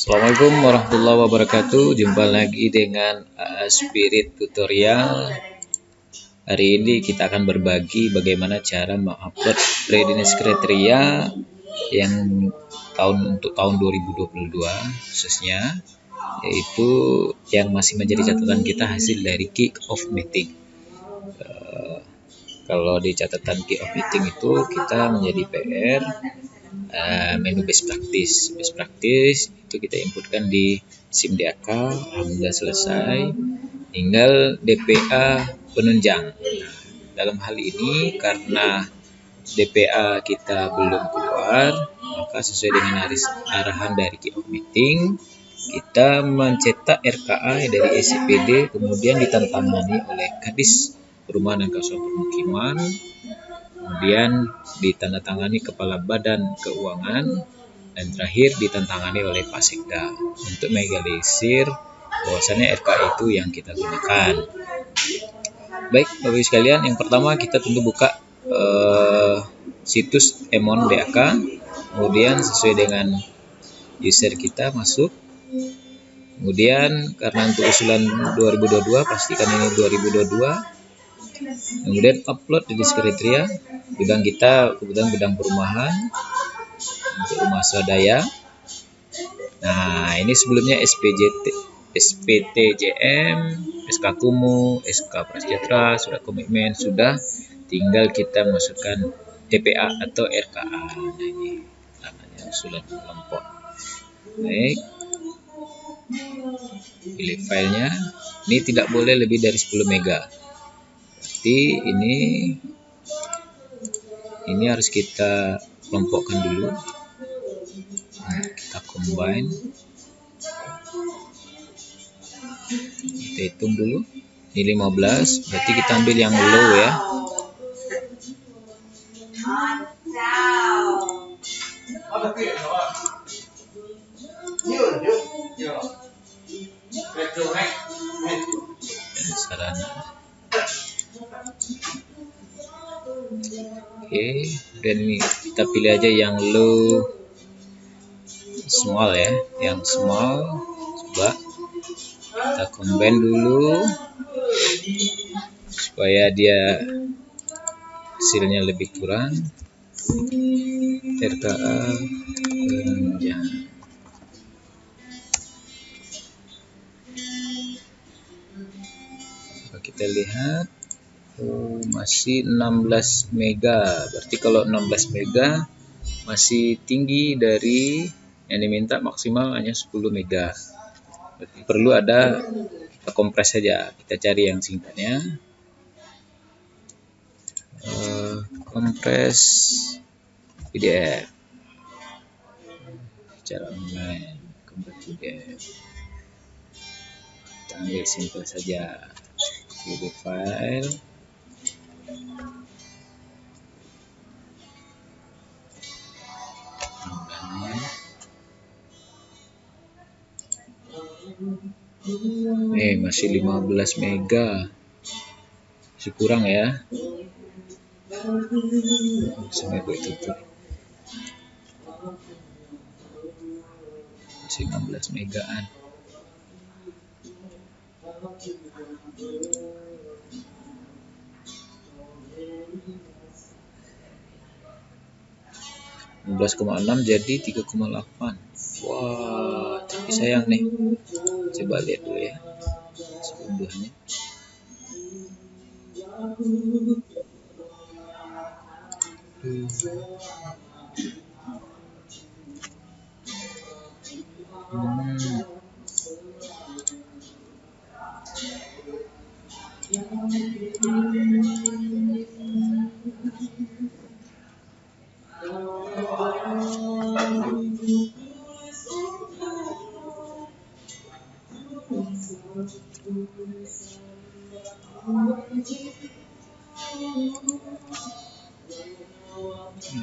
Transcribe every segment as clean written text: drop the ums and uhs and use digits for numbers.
Assalamualaikum warahmatullahi wabarakatuh. Jumpa lagi dengan Spirit Tutorial. Hari ini kita akan berbagi bagaimana cara mengupload readiness kriteria yang untuk tahun 2022 khususnya, yaitu yang masih menjadi catatan kita hasil dari kick off meeting. Kalau di catatan kick off meeting itu kita menjadi PR menu best practice itu kita inputkan di SIMDAK. Alhamdulillah selesai, tinggal DPA penunjang. Dalam hal ini karena DPA kita belum keluar, maka sesuai dengan arahan dari kick-off meeting, kita mencetak RKA dari SCPD, kemudian ditandatangani oleh Kadis Perumahan dan Kawasan Permukiman, kemudian ditandatangani Kepala Badan Keuangan, dan terakhir ditandatangani oleh Pak Sekda untuk megalisir bahwasannya RKA itu yang kita gunakan. Baik Bapak Ibu sekalian, yang pertama kita tentu buka situs Emon DAK, kemudian sesuai dengan user kita masuk. Kemudian karena untuk usulan 2022, pastikan ini 2022. Kemudian upload di kriteria. Bidang kita kebetulan bidang perumahan untuk rumah swadaya. Nah, ini sebelumnya SPTJM, SK Kumu, SK Prasejahtera, surat komitmen sudah, tinggal kita masukkan DPA atau RKA. Nah, ini namanya usulan kelompok. Baik, pilih filenya. Ini tidak boleh lebih dari 10 mega. Berarti ini harus kita kelompokkan dulu. Nah, kita combine, kita hitung dulu. Ini 15, berarti kita ambil yang low ya. Sarana. Oke, dan ini kita pilih aja yang low small ya, yang small. Coba kita combine dulu supaya dia hasilnya lebih kurang. RKA penunjang. Kita lihat, masih 16 mega. Berarti kalau 16 mega masih tinggi dari yang diminta, maksimal hanya 10 mega. Berarti perlu ada kompres saja. Kita cari yang singkatnya. Kompres PDF secara online, kompres PDF. Kita ambil simple saja. Pilih file, masih 15 mega, masih kurang ya. Sampai tutup, masih 16 megaan. (16,6) jadi 3,8. Wah, tapi sayang nih. Coba lihat dulu ya unduhannya.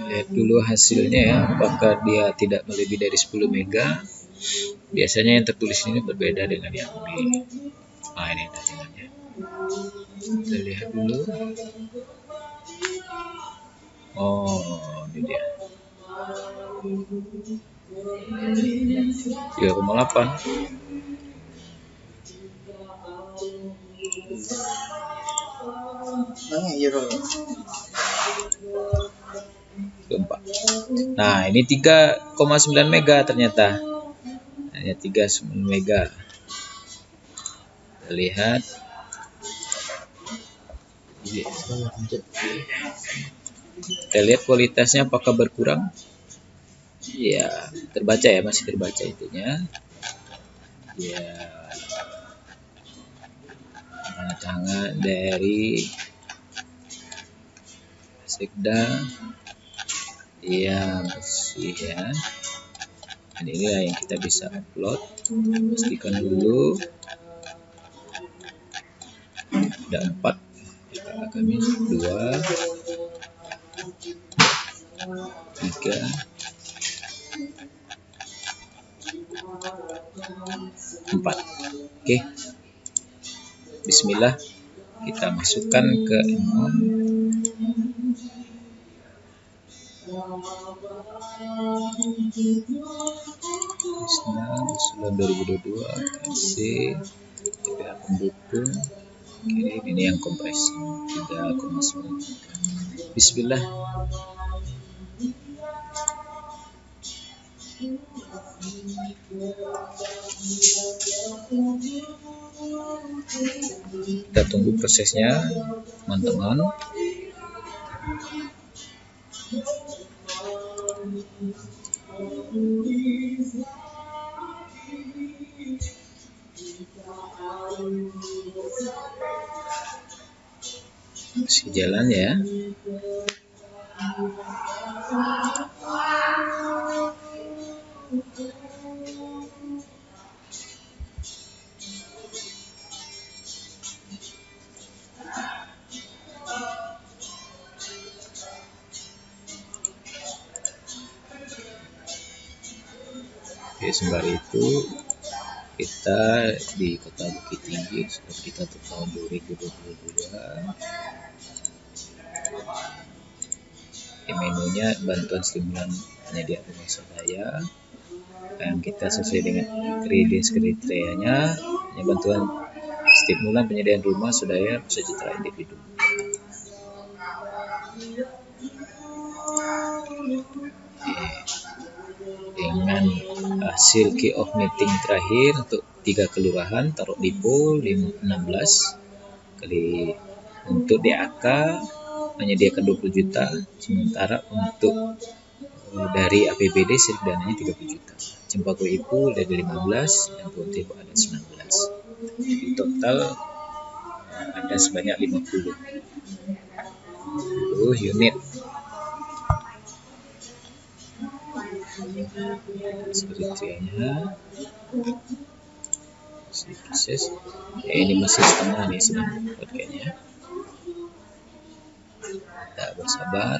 Lihat dulu hasilnya ya, apakah dia tidak melebihi dari 10 mega. Biasanya yang tertulis ini berbeda dengan yang di ini tadinya. Kita lihat dulu. Oh, ini dia. 3,8. Nah, ini 3,9 mega ternyata. Hanya 3,9 mega. Kita lihat. Kita lihat kualitasnya apakah berkurang? Ya, terbaca ya, masih terbaca itunya. Ya, sangat dari Sekda. Ya, masih ya. Dan inilah yang kita bisa upload. Pastikan dulu ada 4. Kami 2, 3, 4. Oke. Bismillah, kita masukkan ke Bismillah 2022 kasih kita pendukung kirim ini yang kompresi 3,9. Bismillah. Kita tunggu prosesnya, teman-teman. Masih jalan ya. Oke, sembari itu kita di Kota Bukit Tinggi sudah kita untuk tahun 2022. Di menunya bantuan stimulan penyedia rumah swadaya yang kita sesuai dengan kriterianya, bantuan stimulan penyediaan rumah swadaya sejahtera individu. Dengan hasil kick-off meeting terakhir untuk 3 kelurahan, taruh Dipo 16 kali untuk DAK menyediakan 20 juta, sementara untuk dari APBD dananya 30 juta. Cempaka Ipu dari 15 dan Ponti ada 19. Di total ada sebanyak 50 unit. Kriterianya proses ini masih setengah nih sedang buat kayaknya. Kita bersabar.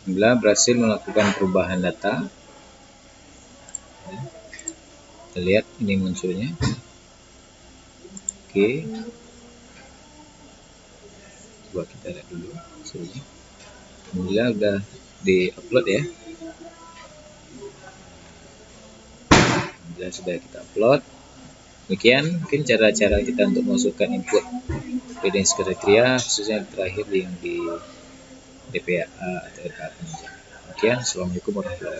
Alhamdulillah berhasil melakukan perubahan data. Kita lihat ini munculnya. Oke. Coba kita lihat dulu hasilnya. Alhamdulillah udah di-upload ya. Alhamdulillah sudah kita upload. Demikian mungkin cara-cara kita untuk masukkan input evidence kriteria, khususnya terakhir yang di DPA atau RK. Demikian, assalamualaikum warahmatullahi wabarakatuh.